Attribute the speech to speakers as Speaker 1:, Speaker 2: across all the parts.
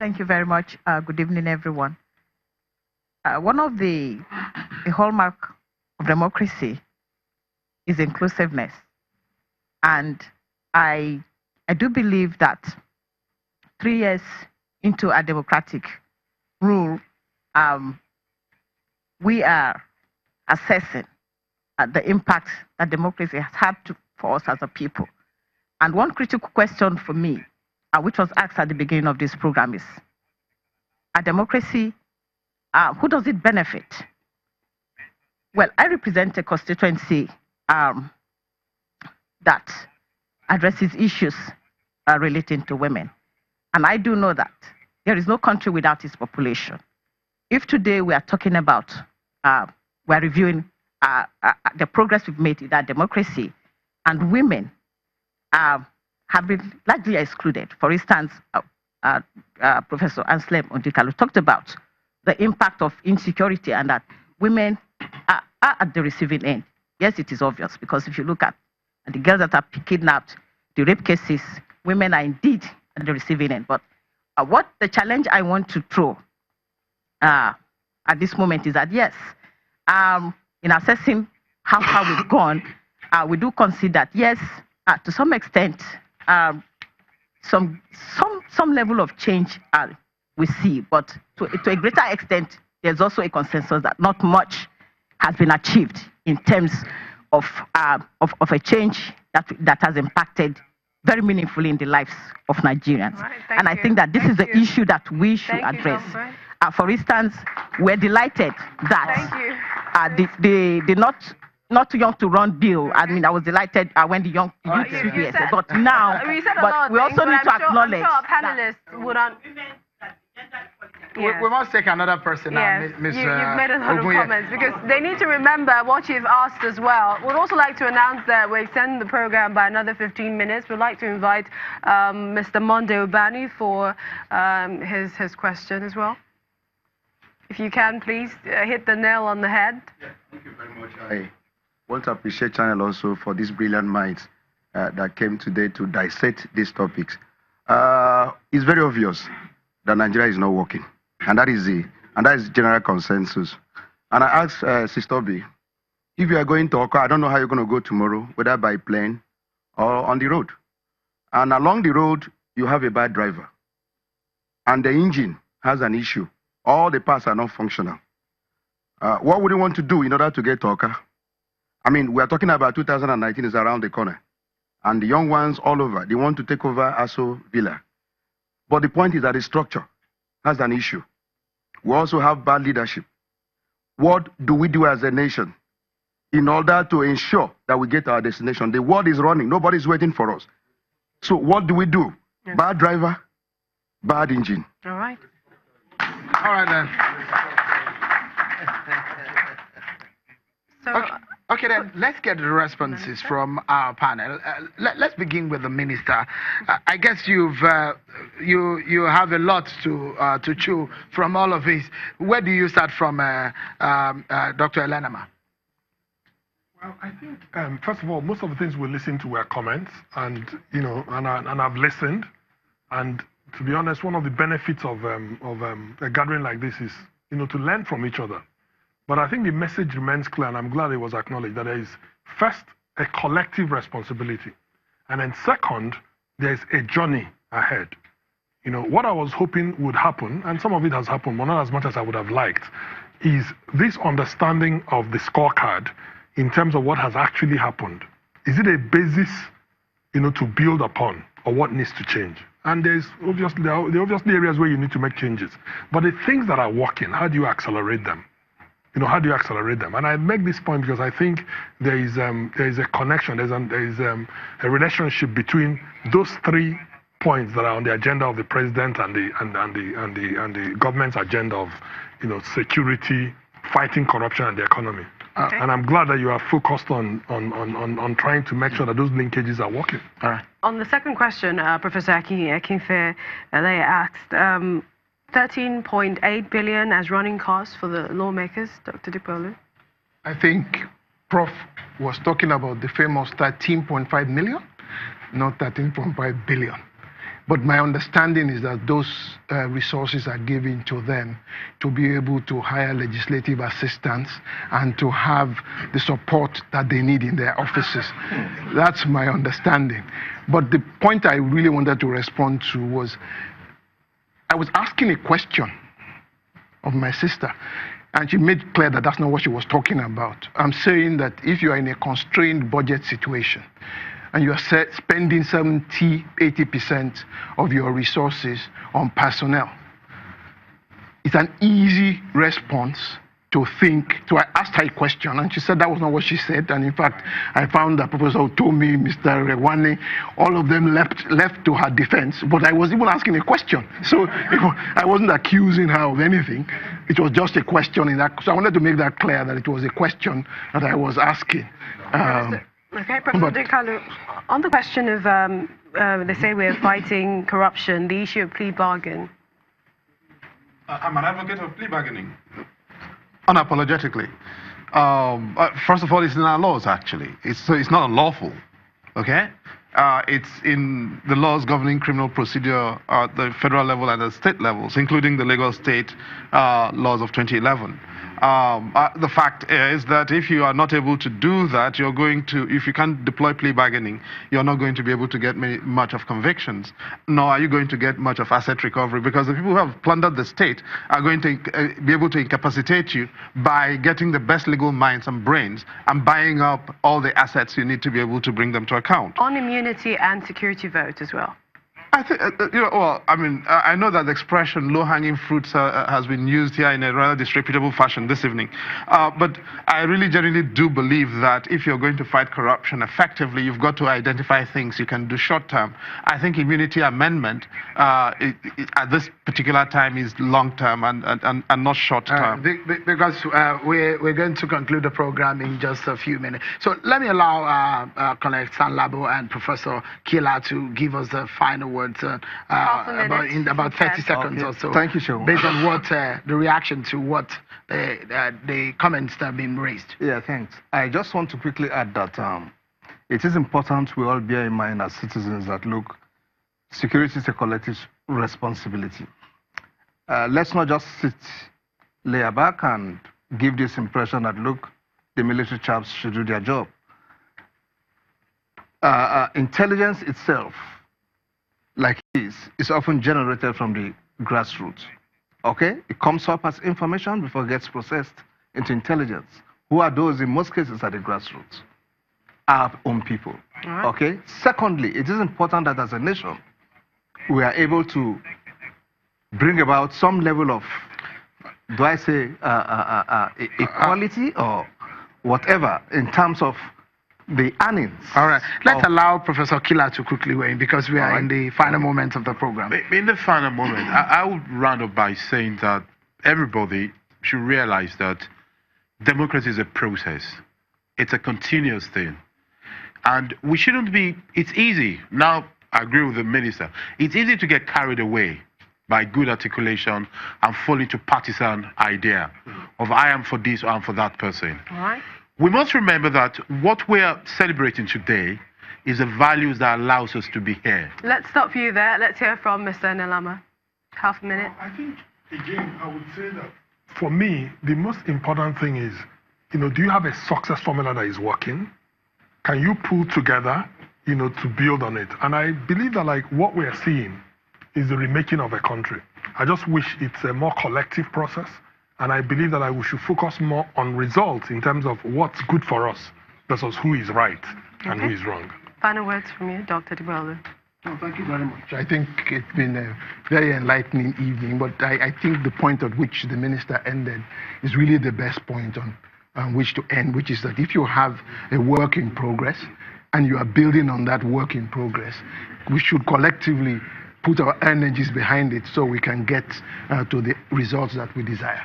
Speaker 1: Thank you very much. Good evening, everyone. One of the hallmark of democracy is inclusiveness, and I I do believe that 3 years into a democratic rule, um, we are assessing the impact that democracy has had for us as a people. And one critical question for me, which was asked at the beginning of this program, is a democracy, who does it benefit? Well, I represent a constituency um, that addresses issues relating to women. And I do know that there is no country without its population. If today we are talking about, we're reviewing the progress we've made in that democracy, and women have been largely excluded. For instance, Professor Anslem Ondikalu talked about the impact of insecurity and that women are at the receiving end. Yes, it is obvious, because if you look at the girls that are kidnapped, the rape cases, women are indeed at the receiving end. But what the challenge I want to throw at this moment is that, yes, in assessing how far we've gone, we do consider that, yes, to some extent, some level of change we see, but to a greater extent, there's also a consensus that not much has been achieved in terms of a change that has impacted very meaningfully in the lives of Nigerians.
Speaker 2: Right,
Speaker 1: and I think that this is the issue that we should address. For instance, we're delighted that the not too young to run bill. I mean, I was delighted when the young youth said, but now, but we also need to acknowledge
Speaker 2: that panelists would
Speaker 3: We must take another person now,
Speaker 2: yes.
Speaker 3: Ms.
Speaker 2: You've made a lot of comments, because they need to remember what you've asked as well. We'd also like to announce that we extend the program by another 15 minutes. We'd like to invite Mr. Monde Obani for his question as well. If you can, please hit the nail on the head.
Speaker 4: Yeah, thank you very much. I want to appreciate Channel also for these brilliant minds that came today to dissect these topics. It's very obvious that Nigeria is not working, and that is general consensus. And I asked Sister Obi, if you are going to Oka, I don't know how you're going to go tomorrow, whether by plane or on the road. And along the road, you have a bad driver, and the engine has an issue. All the parts are not functional. What would you want to do in order to get to Oka? I mean, we are talking about 2019 is around the corner, and the young ones all over, they want to take over Aso Villa. But the point is that the structure has an issue. We also have bad leadership. What do we do as a nation in order to ensure that we get our destination? The world is running. Nobody's waiting for us. So what do we do? Yes. Bad driver, bad engine.
Speaker 2: All right.
Speaker 3: All right, then.
Speaker 2: So,
Speaker 3: okay, then let's get the responses from our panel. Let's begin with the minister. I guess you have a lot to chew from all of this. Where do you start from, Dr. Elenama?
Speaker 5: Well, I think first of all, most of the things we listened to were comments, and and I've listened. And to be honest, one of the benefits of a gathering like this is to learn from each other. But I think the message remains clear, and I'm glad it was acknowledged, that there is first a collective responsibility, and then second, there's a journey ahead. What I was hoping would happen, and some of it has happened, but not as much as I would have liked, is this understanding of the scorecard in terms of what has actually happened. Is it a basis, to build upon, or what needs to change? And there are obviously areas where you need to make changes. But the things that are working, how do you accelerate them? How do you accelerate them? And I make this point because I think there is a connection, there is a relationship between those 3 points that are on the agenda of the president and the government's agenda of security, fighting corruption, and the economy. Okay. And I'm glad that you are focused on trying to make sure that those linkages are working.
Speaker 3: All right.
Speaker 2: On the second question, Professor Akinfe, they asked. 13.8 billion as running costs for the lawmakers, Dr. Dipolu?
Speaker 6: I think Prof was talking about the famous 13.5 million, not 13.5 billion. But my understanding is that those resources are given to them to be able to hire legislative assistants and to have the support that they need in their offices. That's my understanding. But the point I really wanted to respond to was, I was asking a question of my sister, and she made clear that that's not what she was talking about. I'm saying that if you are in a constrained budget situation, and you are spending 70, 80% of your resources on personnel, it's an easy response to think. So I asked her a question, and she said that was not what she said. And in fact, I found that Professor Tomi, Mr. Rewane, all of them left to her defense. But I was even asking a question. So I wasn't accusing her of anything. It was just a question. So I wanted to make that clear, that it was a question that I was asking.
Speaker 2: Okay, Professor Dikalu, on the question of, they say we're fighting corruption, the issue of plea bargain.
Speaker 7: I'm an advocate of plea bargaining.
Speaker 8: Unapologetically. First of all, it's in our laws, actually. So it's not unlawful, okay? It's in the laws governing criminal procedure at the federal level and the state levels, including the Lagos State laws of 2011. The fact is that if you are not able to do that, if you can't deploy plea bargaining, you're not going to be able to get much of convictions, nor are you going to get much of asset recovery, because the people who have plundered the state are going to be able to incapacitate you by getting the best legal minds and brains and buying up all the assets you need to be able to bring them to account.
Speaker 2: On immunity and security vote as well.
Speaker 8: I think, I know that the expression low-hanging fruits has been used here in a rather disreputable fashion this evening. But I really genuinely do believe that if you're going to fight corruption effectively, you've got to identify things you can do short-term. I think immunity amendment at this particular time is long-term and not short-term.
Speaker 3: Because we're going to conclude the program in just a few minutes. So let me allow Colonel Sanlabo and Professor Kila to give us the final word. In about 30 seconds or so.
Speaker 4: Thank you, Sean.
Speaker 3: Based on what the reaction to what the comments that have been raised.
Speaker 9: Yeah, thanks. I just want to quickly add that it is important we all bear in mind as citizens that, look, security is a collective responsibility. Let's not just lay back and give this impression that, look, the military chaps should do their job. Intelligence itself, like this, is often generated from the grassroots. Okay? It comes up as information before it gets processed into intelligence. Who are those in most cases at the grassroots? Our own people.
Speaker 2: Right.
Speaker 9: Okay? Secondly, it is important that as a nation, we are able to bring about some level of, do I say, equality or whatever in terms of the earnings.
Speaker 3: All right. Let's allow Professor Kila to quickly weigh in, because we are in the final moments of the program.
Speaker 7: In the final moment, I would round up by saying that everybody should realize that democracy is a process. It's a continuous thing. And we shouldn't be, it's easy. Now, I agree with the minister. It's easy to get carried away by good articulation and fall into partisan idea of I am for this or I'm for that person.
Speaker 2: All right.
Speaker 7: We must remember that what we are celebrating today is the values that allows us to be here.
Speaker 2: Let's stop you there. Let's hear from Mr. Nalama. Half a minute.
Speaker 5: I think, again, I would say that for me, the most important thing is, do you have a success formula that is working? Can you pull together, to build on it? And I believe that, what we are seeing is the remaking of a country. I just wish it's a more collective process. And I believe that we should focus more on results in terms of what's good for us versus who is right and who is wrong.
Speaker 2: Final words from you, Dr. Dibwelu.
Speaker 6: Oh, thank you very much. I think it's been a very enlightening evening, but I think the point at which the minister ended is really the best point on which to end, which is that if you have a work in progress and you are building on that work in progress, we should collectively put our energies behind it so we can get to the results that we desire.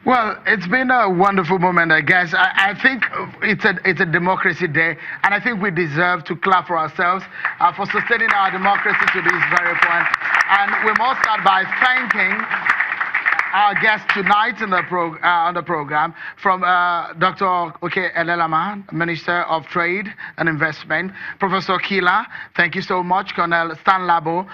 Speaker 3: Well, it's been a wonderful moment, I guess. I think it's a democracy day, and I think we deserve to clap for ourselves for sustaining our democracy to this very point. And we must start by thanking our guests tonight on the program, from Dr. Oke Elelama, Minister of Trade and Investment, Professor Kila, thank you so much, Colonel Stan Labo,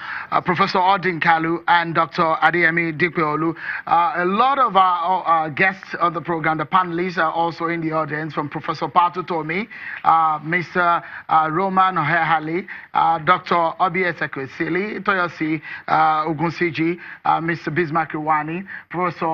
Speaker 3: Professor Odin Kalu, and Dr. Adeyemi Dikpeolu. A lot of our guests on the program, the panelists, are also in the audience, from Professor Patu Tomi, Mr. Roman Ohehali, Dr. Obi Ezekwesili, Toyosi Ogunsiji, Mr. Bismarck Iwani, Professor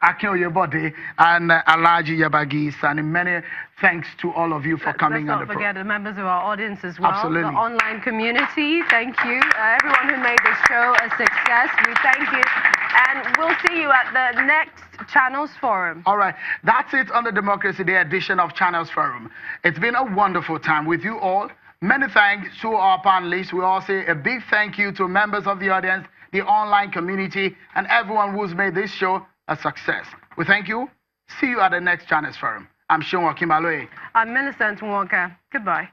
Speaker 3: Akin Oyebode, and Alhaji Yabagi, and many thanks to all of you for coming on the program.
Speaker 2: Let's not forget the members of our audience as well.
Speaker 3: Absolutely.
Speaker 2: The online community, thank you. Everyone who made this show a success, we thank you. And we'll see you at the next Channels Forum.
Speaker 3: All right, that's it on the Democracy Day edition of Channels Forum. It's been a wonderful time with you all. Many thanks to our panelists. We all say a big thank you to members of the audience, the online community, and everyone who's made this show a success. We thank you. See you at the next Channels Forum. I'm Sean Wakimaloe.
Speaker 2: I'm Millicent Nwonka. Goodbye.